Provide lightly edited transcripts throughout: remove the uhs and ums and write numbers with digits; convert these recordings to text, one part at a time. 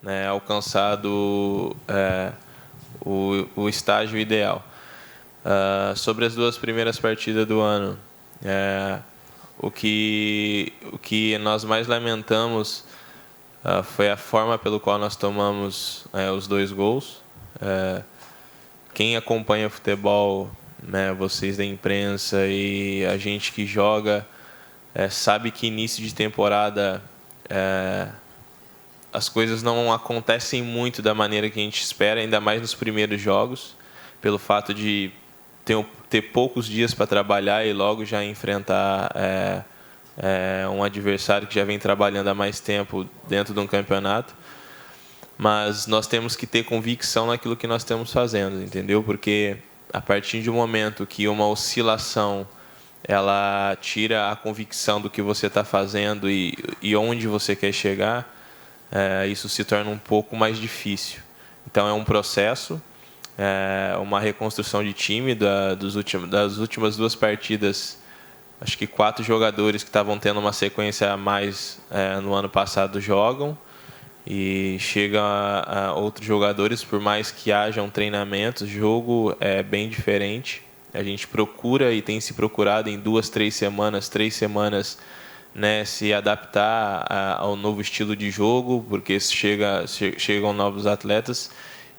né, alcançado o estágio ideal. Sobre as 2 primeiras partidas do ano, o que nós mais lamentamos foi a forma pelo qual nós tomamos os 2 gols. Quem acompanha futebol, né, vocês da imprensa e a gente que joga, sabe que início de temporada as coisas não acontecem muito da maneira que a gente espera, ainda mais nos primeiros jogos, pelo fato de ter poucos dias para trabalhar e logo já enfrentar um adversário que já vem trabalhando há mais tempo dentro de um campeonato. Mas nós temos que ter convicção naquilo que nós estamos fazendo, entendeu? Porque a partir de um momento que uma oscilação ela tira a convicção do que você está fazendo e onde você quer chegar, isso se torna um pouco mais difícil. Então é um processo, uma reconstrução de time das últimas 2 partidas. Acho que 4 jogadores que estavam tendo uma sequência a mais no ano passado jogam. E chega a outros jogadores, por mais que hajam treinamentos, o jogo é bem diferente. A gente procura e tem se procurado em 2, 3 semanas, né, se adaptar ao novo estilo de jogo, porque chegam novos atletas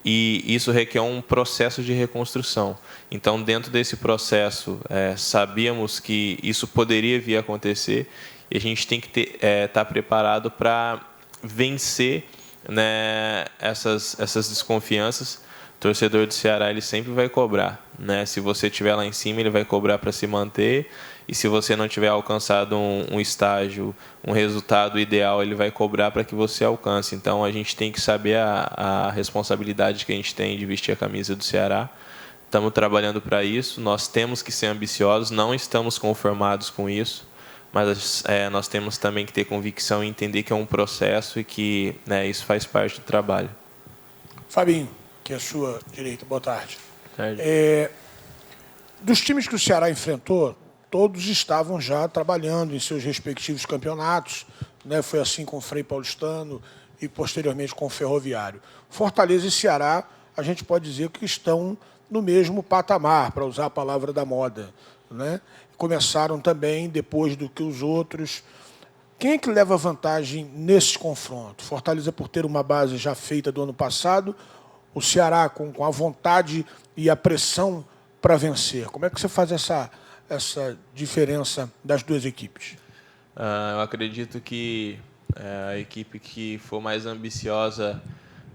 e isso requer um processo de reconstrução. Então, dentro desse processo, sabíamos que isso poderia vir a acontecer e a gente tem que estar preparado para vencer, né, essas desconfianças. O torcedor do Ceará ele sempre vai cobrar, né? Se você estiver lá em cima, ele vai cobrar para se manter, e se você não tiver alcançado um estágio, um resultado ideal, ele vai cobrar para que você alcance. Então a gente tem que saber a responsabilidade que a gente tem de vestir a camisa do Ceará. Estamos trabalhando para isso, nós temos que ser ambiciosos, não estamos conformados com isso, mas nós temos também que ter convicção e entender que é um processo e que, né, isso faz parte do trabalho. Fabinho, que é a sua direita, boa tarde. Tarde. Dos times que o Ceará enfrentou, todos estavam já trabalhando em seus respectivos campeonatos, né? Foi assim com o Frei Paulistano e posteriormente com o Ferroviário. Fortaleza e Ceará, a gente pode dizer que estão no mesmo patamar, para usar a palavra da moda, né? Começaram também depois do que os outros. Quem é que leva vantagem nesse confronto? Fortaleza por ter uma base já feita do ano passado, o Ceará com a vontade e a pressão para vencer. Como é que você faz essa diferença das 2 equipes? Eu acredito que a equipe que for mais ambiciosa,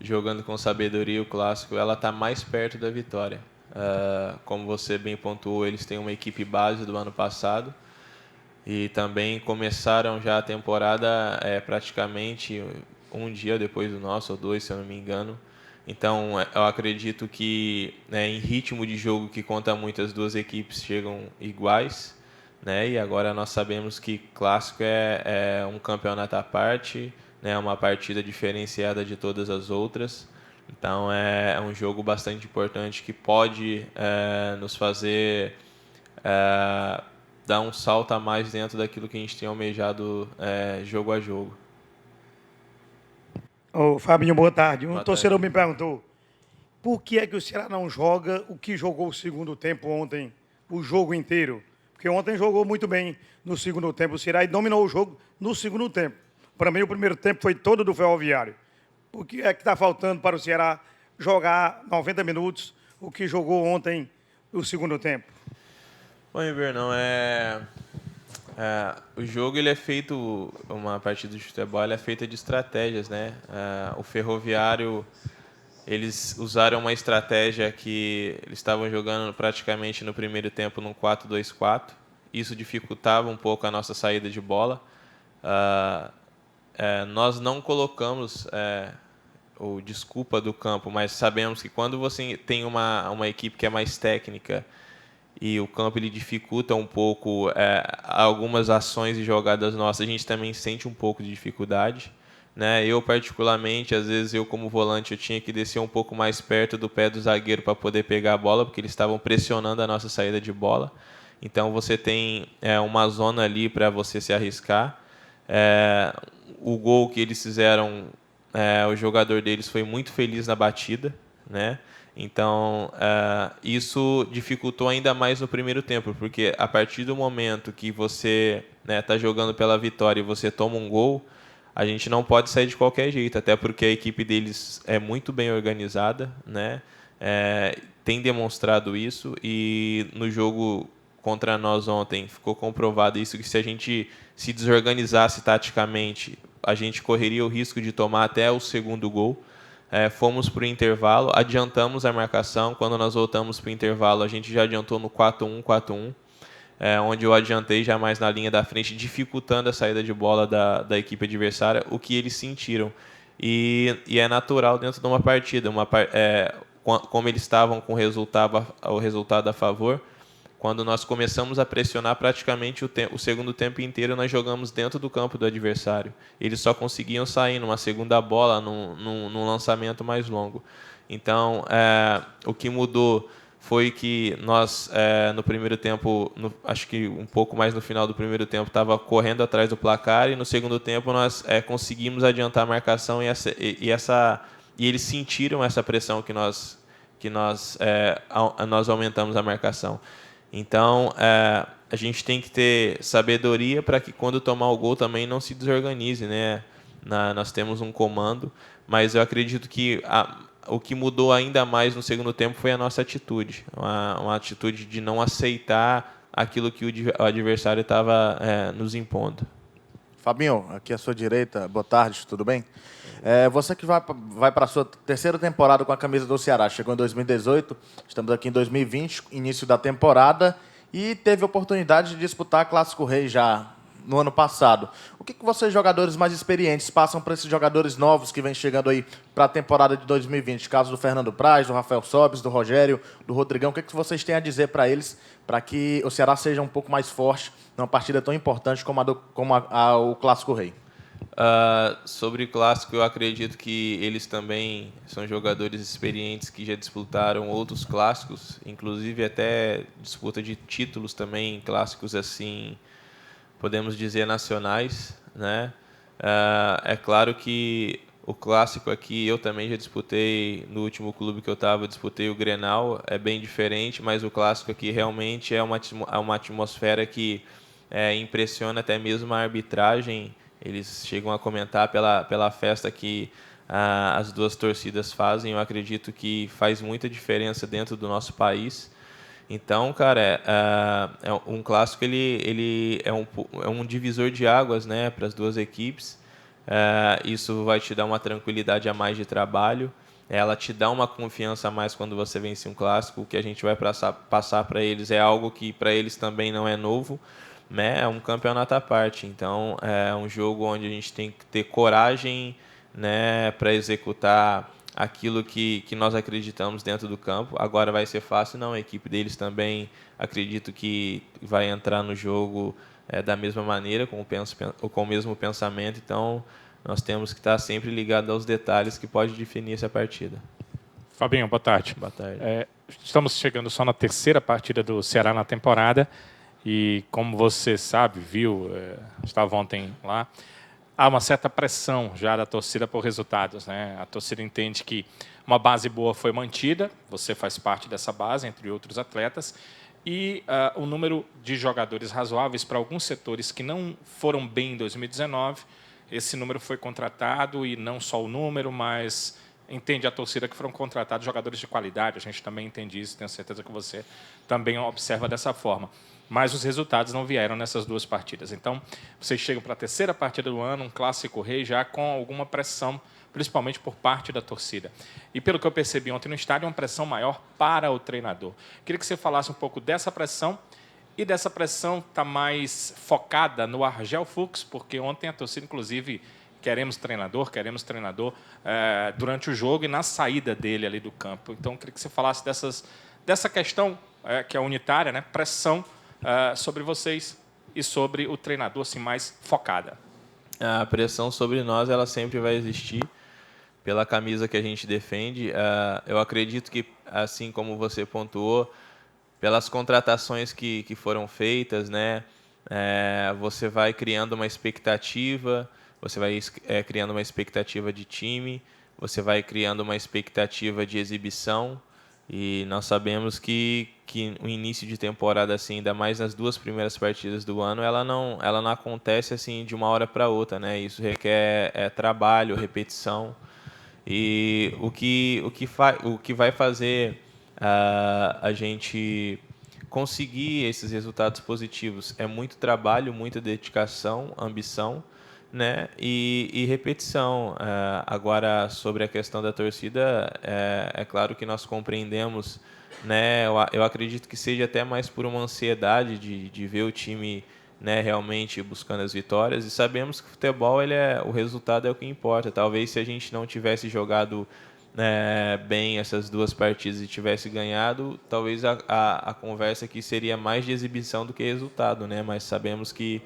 jogando com sabedoria o clássico, ela está mais perto da vitória. Como você bem pontuou, eles têm uma equipe base do ano passado e também começaram já a temporada praticamente um dia depois do nosso, ou 2, se eu não me engano. Então, eu acredito que, né, em ritmo de jogo que conta muito, as 2 equipes chegam iguais, né? E agora nós sabemos que clássico é um campeonato à parte, né? Uma partida diferenciada de todas as outras. Então, é um jogo bastante importante que pode nos fazer dar um salto a mais dentro daquilo que a gente tem almejado jogo a jogo. Ô, Fabinho, boa tarde. Um Boa torcedor tarde. me perguntou por que é que o Ceará não joga o que jogou o segundo tempo ontem, o jogo inteiro? Porque ontem jogou muito bem no segundo tempo o Ceará e dominou o jogo no segundo tempo. Para mim, o primeiro tempo foi todo do Ferroviário. O que é que está faltando para o Ceará jogar 90 minutos o que jogou ontem no segundo tempo? Bom, Ibernão, o jogo ele é feito, uma partida de futebol é feita de estratégias, né? O Ferroviário, eles usaram uma estratégia que eles estavam jogando praticamente no primeiro tempo num 4-2-4. Isso dificultava um pouco a nossa saída de bola. Nós não colocamos o desculpa do campo, mas sabemos que quando você tem uma equipe que é mais técnica e o campo ele dificulta um pouco algumas ações e jogadas nossas, a gente também sente um pouco de dificuldade, né? Eu particularmente, às vezes eu como volante eu tinha que descer um pouco mais perto do pé do zagueiro para poder pegar a bola, porque eles estavam pressionando a nossa saída de bola. Então você tem uma zona ali para você se arriscar. O gol que eles fizeram o jogador deles foi muito feliz na batida, né? Então, isso dificultou ainda mais no primeiro tempo, porque a partir do momento que você está jogando pela vitória e você toma um gol, a gente não pode sair de qualquer jeito, até porque a equipe deles é muito bem organizada, né? Tem demonstrado isso, e no jogo contra nós ontem ficou comprovado isso, que se a gente se desorganizasse taticamente, a gente correria o risco de tomar até o segundo gol. Fomos para o intervalo, adiantamos a marcação. Quando nós voltamos para o intervalo, a gente já adiantou no 4-1, 4-1, onde eu adiantei já mais na linha da frente, dificultando a saída de bola da equipe adversária, o que eles sentiram. E é natural dentro de uma partida, como eles estavam com o resultado a favor. Quando nós começamos a pressionar, praticamente o segundo tempo inteiro nós jogamos dentro do campo do adversário. Eles só conseguiam sair numa segunda bola, num lançamento mais longo. Então, o que mudou foi que nós, no primeiro tempo, acho que um pouco mais no final do primeiro tempo, estava correndo atrás do placar, e no segundo tempo nós conseguimos adiantar a marcação, e eles sentiram essa pressão que nós aumentamos a marcação. Então, a gente tem que ter sabedoria para que, quando tomar o gol, também não se desorganize, né? Nós temos um comando, mas eu acredito que o que mudou ainda mais no segundo tempo foi a nossa atitude, uma atitude de não aceitar aquilo que o adversário estava nos impondo. Fabinho, aqui à sua direita, boa tarde, tudo bem? Você que vai para a sua terceira temporada com a camisa do Ceará, chegou em 2018, estamos aqui em 2020, início da temporada, e teve a oportunidade de disputar a Clássico Rei já no ano passado. O que vocês, jogadores mais experientes, passam para esses jogadores novos que vêm chegando aí para a temporada de 2020? Caso do Fernando Praz, do Rafael Sobis, do Rogério, do Rodrigão, o que vocês têm a dizer para eles, para que o Ceará seja um pouco mais forte numa partida tão importante como o Clássico Rei? Sobre o Clássico, eu acredito que eles também são jogadores experientes que já disputaram outros clássicos, inclusive até disputa de títulos também, clássicos assim, podemos dizer, nacionais, né? É claro que o Clássico aqui, eu também já disputei no último clube que eu estava, disputei o Grenal, é bem diferente, mas o Clássico aqui realmente é uma atmosfera que impressiona até mesmo a arbitragem. Eles chegam a comentar pela festa que as duas torcidas fazem. Eu acredito que faz muita diferença dentro do nosso país. Então, cara, um clássico, ele é um divisor de águas, né, para as duas equipes. Isso vai te dar uma tranquilidade a mais de trabalho. Ela te dá uma confiança a mais quando você vence um clássico. O que a gente vai passar para eles é algo que para eles também não é novo, né? É um campeonato à parte. Então, é um jogo onde a gente tem que ter coragem, né, para executar aquilo que nós acreditamos dentro do campo. Agora vai ser fácil? Não, a equipe deles também acredito que vai entrar no jogo da mesma maneira, com o mesmo pensamento. Então, nós temos que estar sempre ligados aos detalhes que pode definir essa partida. Fabinho, boa tarde. Boa tarde. Estamos chegando só na terceira partida do Ceará na temporada, e como você sabe, viu, estava ontem lá, há uma certa pressão já da torcida por resultados, né? A torcida entende que uma base boa foi mantida, você faz parte dessa base, entre outros atletas, e o número de jogadores razoáveis para alguns setores que não foram bem em 2019, esse número foi contratado, e não só o número, mas entende a torcida que foram contratados jogadores de qualidade. A gente também entende isso, tenho certeza que você também observa dessa forma. Mas os resultados não vieram nessas duas partidas. Então, vocês chegam para a terceira partida do ano, um Clássico Rei, já com alguma pressão, principalmente por parte da torcida. E pelo que eu percebi ontem no estádio, uma pressão maior para o treinador. Queria que você falasse um pouco dessa pressão, e dessa pressão está mais focada no Argel Fuchs, porque ontem a torcida, inclusive, queremos treinador durante o jogo e na saída dele ali do campo. Então, queria que você falasse dessa questão, que é unitária, né? Pressão sobre vocês e sobre o treinador, assim, mais focada. A pressão sobre nós, ela sempre vai existir pela camisa que a gente defende. Eu acredito que, assim como você pontuou, pelas contratações que foram feitas, né, você vai criando uma expectativa, você vai criando uma expectativa de time, você vai criando uma expectativa de exibição, e nós sabemos que o início de temporada, assim, ainda mais nas 2 primeiras partidas do ano, ela não acontece assim de uma hora para outra, né? Isso requer trabalho, repetição, e o que vai fazer a gente conseguir esses resultados positivos é muito trabalho, muita dedicação, ambição, né? E repetição. Agora, sobre a questão da torcida, é claro que nós compreendemos, né? Eu acredito que seja até mais por uma ansiedade de ver o time, né, realmente buscando as vitórias, e sabemos que o futebol, o resultado é o que importa. Talvez se a gente não tivesse jogado, né, bem essas 2 partidas e tivesse ganhado, talvez a conversa aqui seria mais de exibição do que resultado, né? Mas sabemos que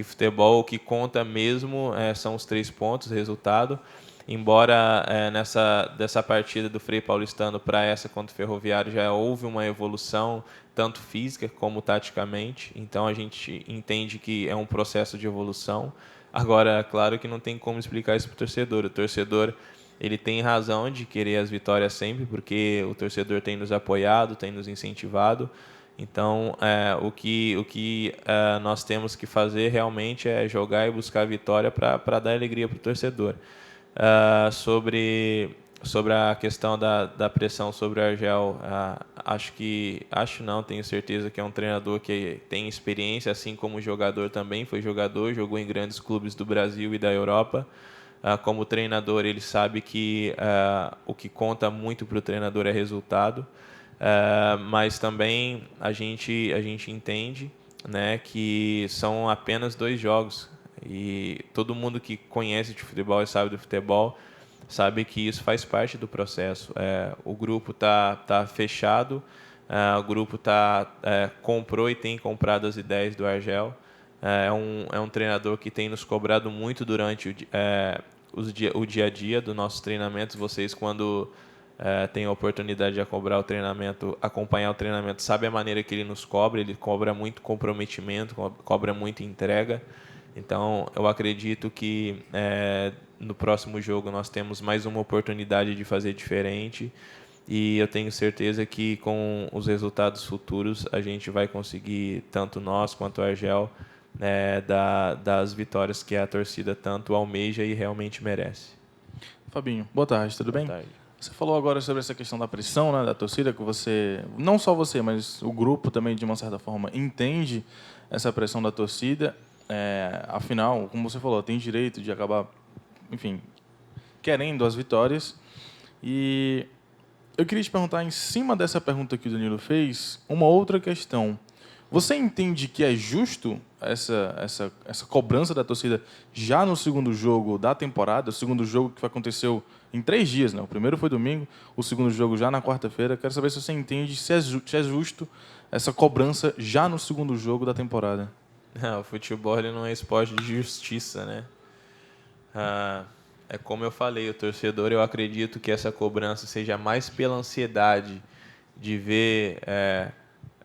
futebol, o que conta mesmo são os 3 pontos, resultado. Embora dessa partida do Frei Paulistano para essa contra o Ferroviário já houve uma evolução, tanto física como taticamente, então a gente entende que é um processo de evolução. Agora, claro que não tem como explicar isso para o torcedor. O torcedor, ele tem razão de querer as vitórias sempre, porque o torcedor tem nos apoiado, tem nos incentivado. Então, o que nós temos que fazer realmente é jogar e buscar a vitória para dar alegria para o torcedor. Sobre a questão da pressão sobre o Argel, tenho certeza que é um treinador que tem experiência, assim como jogador também, foi jogador, jogou em grandes clubes do Brasil e da Europa. Como treinador, ele sabe que o que conta muito para o treinador é resultado. Mas também a gente entende, né, que são apenas 2 jogos, e todo mundo que conhece de futebol e sabe do futebol sabe que isso faz parte do processo. O grupo tá fechado, o grupo comprou e tem comprado as ideias do Argel. É um treinador que tem nos cobrado muito durante o dia a dia dos nossos treinamentos. Vocês, quando tem a oportunidade de acompanhar o treinamento, sabe a maneira que ele nos cobra. Ele cobra muito comprometimento, cobra muito entrega. Então, eu acredito que no próximo jogo nós temos mais uma oportunidade de fazer diferente, e eu tenho certeza que com os resultados futuros a gente vai conseguir, tanto nós quanto o Argel, das vitórias que a torcida tanto almeja e realmente merece. Fabinho, boa tarde, tudo bem? Boa tarde. Você falou agora sobre essa questão da pressão, né, da torcida, que você, não só você, mas o grupo também, de uma certa forma, entende essa pressão da torcida. Afinal, como você falou, tem direito de acabar, enfim, querendo as vitórias. E eu queria te perguntar, em cima dessa pergunta que o Danilo fez, uma outra questão. Você entende que é justo essa cobrança da torcida já no segundo jogo da temporada, o segundo jogo que aconteceu em 3 dias, né? O primeiro foi domingo, o segundo jogo já na quarta-feira. Quero saber se você entende se é justo essa cobrança já no segundo jogo da temporada. O futebol, ele não é esporte de justiça, né? É como eu falei, o torcedor, eu acredito que essa cobrança seja mais pela ansiedade de ver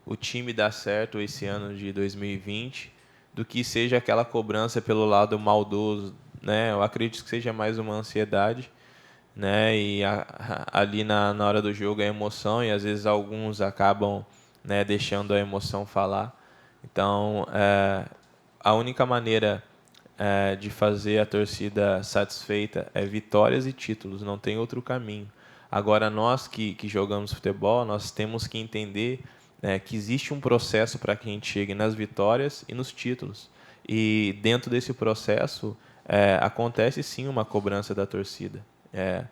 o time dar certo esse ano de 2020, do que seja aquela cobrança pelo lado maldoso, né? Eu acredito que seja mais uma ansiedade, né? E ali na hora do jogo a emoção, e às vezes alguns acabam, né, deixando a emoção falar. Então, a única maneira de fazer a torcida satisfeita é vitórias e títulos, não tem outro caminho. Agora, nós que jogamos futebol, nós temos que entender que existe um processo para que a gente chegue nas vitórias e nos títulos. E dentro desse processo, acontece sim uma cobrança da torcida.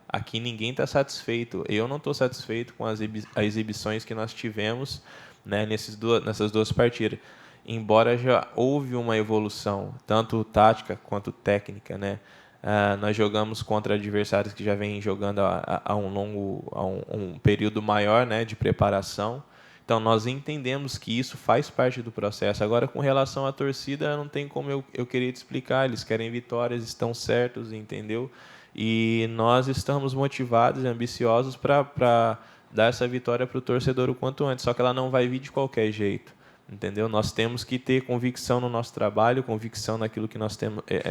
Aqui ninguém está satisfeito. Eu não estou satisfeito com as exibições que nós tivemos, né, nessas 2 partidas. Embora já houve uma evolução, tanto tática quanto técnica, né? Nós jogamos contra adversários que já vêm jogando há um período maior, né, de preparação. Então, nós entendemos que isso faz parte do processo. Agora, com relação à torcida, não tem como eu querer te explicar. Eles querem vitórias, estão certos, entendeu? E nós estamos motivados e ambiciosos para dar essa vitória para o torcedor o quanto antes. Só que ela não vai vir de qualquer jeito, entendeu? Nós temos que ter convicção no nosso trabalho, convicção naquilo que nós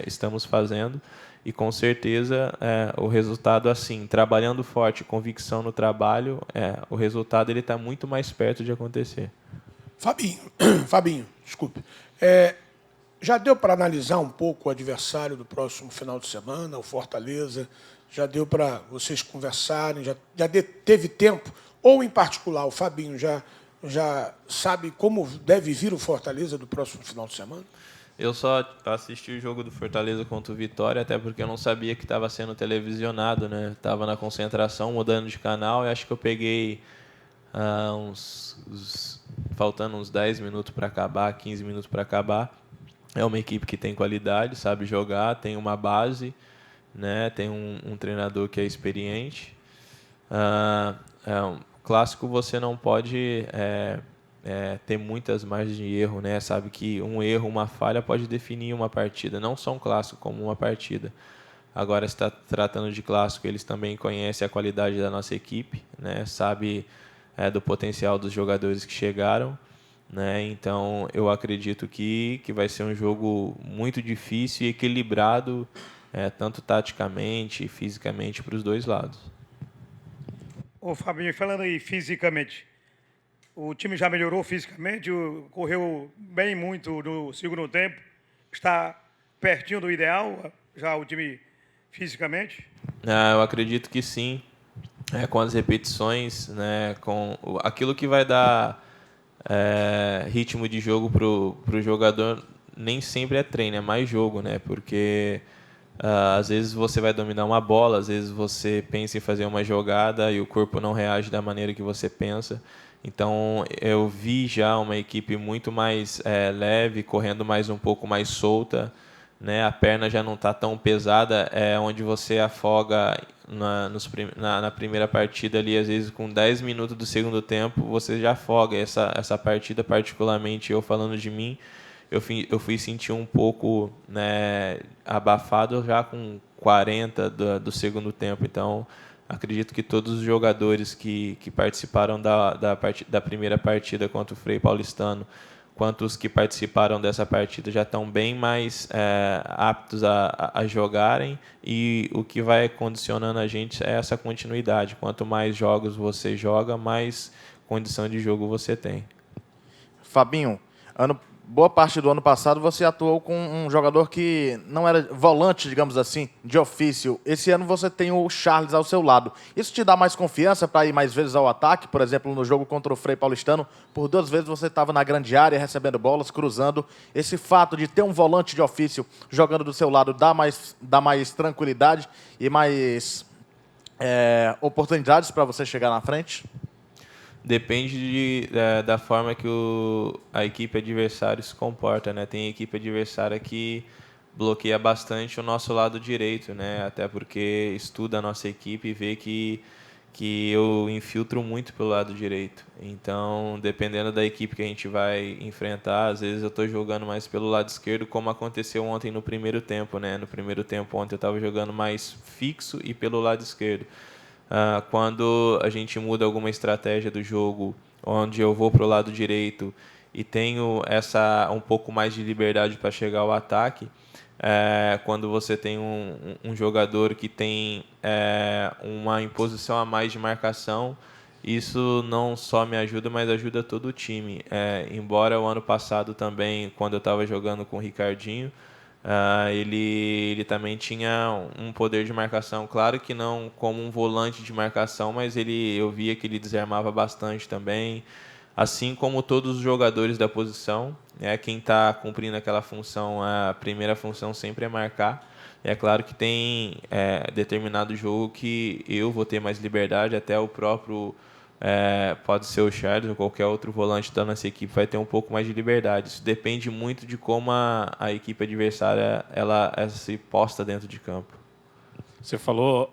estamos fazendo, e com certeza o resultado, assim, trabalhando forte, convicção no trabalho, o resultado ele está muito mais perto de acontecer. Fabinho, desculpe. Já deu para analisar um pouco o adversário do próximo final de semana, o Fortaleza? Já deu para vocês conversarem? Já teve tempo? Ou, em particular, o Fabinho já sabe como deve vir o Fortaleza do próximo final de semana? Eu só assisti o jogo do Fortaleza contra o Vitória, até porque eu não sabia que estava sendo televisionado, né? Estava na concentração, mudando de canal, e acho que eu peguei faltando uns 10 minutos para acabar, 15 minutos para acabar. É uma equipe que tem qualidade, sabe jogar, tem uma base, né? Tem um treinador que é experiente. Clássico você não pode ter muitas margens de erro, né? Sabe que um erro, uma falha pode definir uma partida, não só um clássico como uma partida. Agora, se está tratando de clássico, eles também conhecem a qualidade da nossa equipe, né? Sabe do potencial dos jogadores que chegaram, né? Então, eu acredito que vai ser um jogo muito difícil e equilibrado, tanto taticamente e fisicamente para os dois lados. Ô, Fabinho, falando aí fisicamente, o time já melhorou fisicamente, correu bem muito no segundo tempo, está pertinho do ideal, já o time fisicamente? Eu acredito que sim, com as repetições, né, com aquilo que vai dar ritmo de jogo para o jogador, nem sempre é treino, é mais jogo, né, porque às vezes você vai dominar uma bola, às vezes você pensa em fazer uma jogada e o corpo não reage da maneira que você pensa. Então, eu vi já uma equipe muito mais leve, correndo um pouco mais solta, né? A perna já não está tão pesada, onde você afoga na primeira partida ali, às vezes com 10 minutos do segundo tempo, você já afoga. Essa partida, particularmente, eu falando de mim, eu fui sentir um pouco, né, abafado já com 40 do segundo tempo. Então, acredito que todos os jogadores que participaram da primeira partida contra o Frei Paulistano, quanto os que participaram dessa partida, já estão bem mais aptos a jogarem, e o que vai condicionando a gente é essa continuidade. Quanto mais jogos você joga, mais condição de jogo você tem. Fabinho, boa parte do ano passado você atuou com um jogador que não era volante, digamos assim, de ofício. Esse ano você tem o Charles ao seu lado. Isso te dá mais confiança para ir mais vezes ao ataque? Por exemplo, no jogo contra o Frei Paulistano, por 2 vezes você estava na grande área, recebendo bolas, cruzando. Esse fato de ter um volante de ofício jogando do seu lado dá mais tranquilidade e mais oportunidades para você chegar na frente? Depende da forma que a equipe adversária se comporta, né? Tem equipe adversária que bloqueia bastante o nosso lado direito, né? Até porque estuda a nossa equipe e vê que eu infiltro muito pelo lado direito. Então, dependendo da equipe que a gente vai enfrentar, às vezes eu estou jogando mais pelo lado esquerdo, como aconteceu ontem no primeiro tempo, né? No primeiro tempo ontem eu estava jogando mais fixo e pelo lado esquerdo. Quando a gente muda alguma estratégia do jogo, onde eu vou para o lado direito e tenho um pouco mais de liberdade para chegar ao ataque, quando você tem um jogador que tem uma imposição a mais de marcação, isso não só me ajuda, mas ajuda todo o time. Embora o ano passado também, quando eu estava jogando com o Ricardinho, ele também tinha um poder de marcação, claro que não como um volante de marcação, mas eu via que ele desarmava bastante também, assim como todos os jogadores da posição. Quem está cumprindo aquela função, a primeira função sempre é marcar. É claro que tem determinado jogo que eu vou ter mais liberdade, até o próprio pode ser o Charles ou qualquer outro volante da nossa equipe vai ter um pouco mais de liberdade. Isso depende muito de como a equipe adversária ela se posta dentro de campo. Você falou,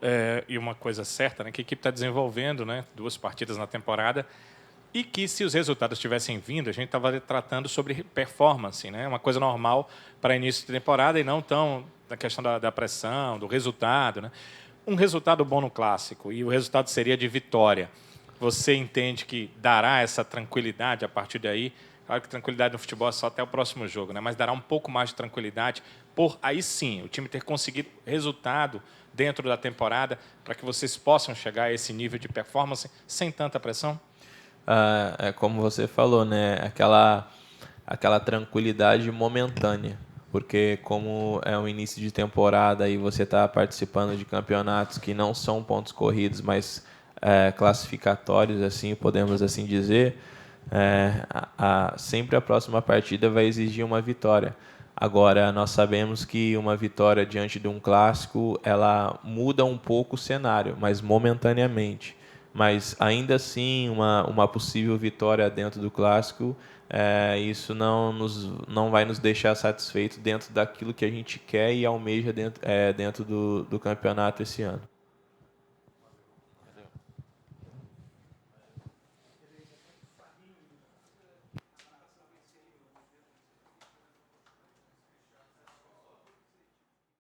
e uma coisa certa, né, que a equipe está desenvolvendo, né, 2 partidas na temporada, e que se os resultados tivessem vindo, a gente estava tratando sobre performance, né, uma coisa normal para início de temporada e não tão na questão da pressão, do resultado. Né. Um resultado bom no Clássico, e o resultado seria de vitória. Você entende que dará essa tranquilidade a partir daí, Claro que tranquilidade no futebol é só até o próximo jogo, né? Mas dará um pouco mais de tranquilidade por, aí sim, o time ter conseguido resultado dentro da temporada para que vocês possam chegar a esse nível de performance sem tanta pressão? É como você falou, né? Aquela tranquilidade momentânea. Porque como é um início de temporada e você está participando de campeonatos que não são pontos corridos, mas classificatórios, assim, podemos assim dizer, sempre a próxima partida vai exigir uma vitória. Agora, nós sabemos que uma vitória diante de um clássico, ela muda um pouco o cenário, mas momentaneamente. Mas, ainda assim, uma possível vitória dentro do clássico, isso não vai nos deixar satisfeitos dentro daquilo que a gente quer e almeja dentro do campeonato esse ano.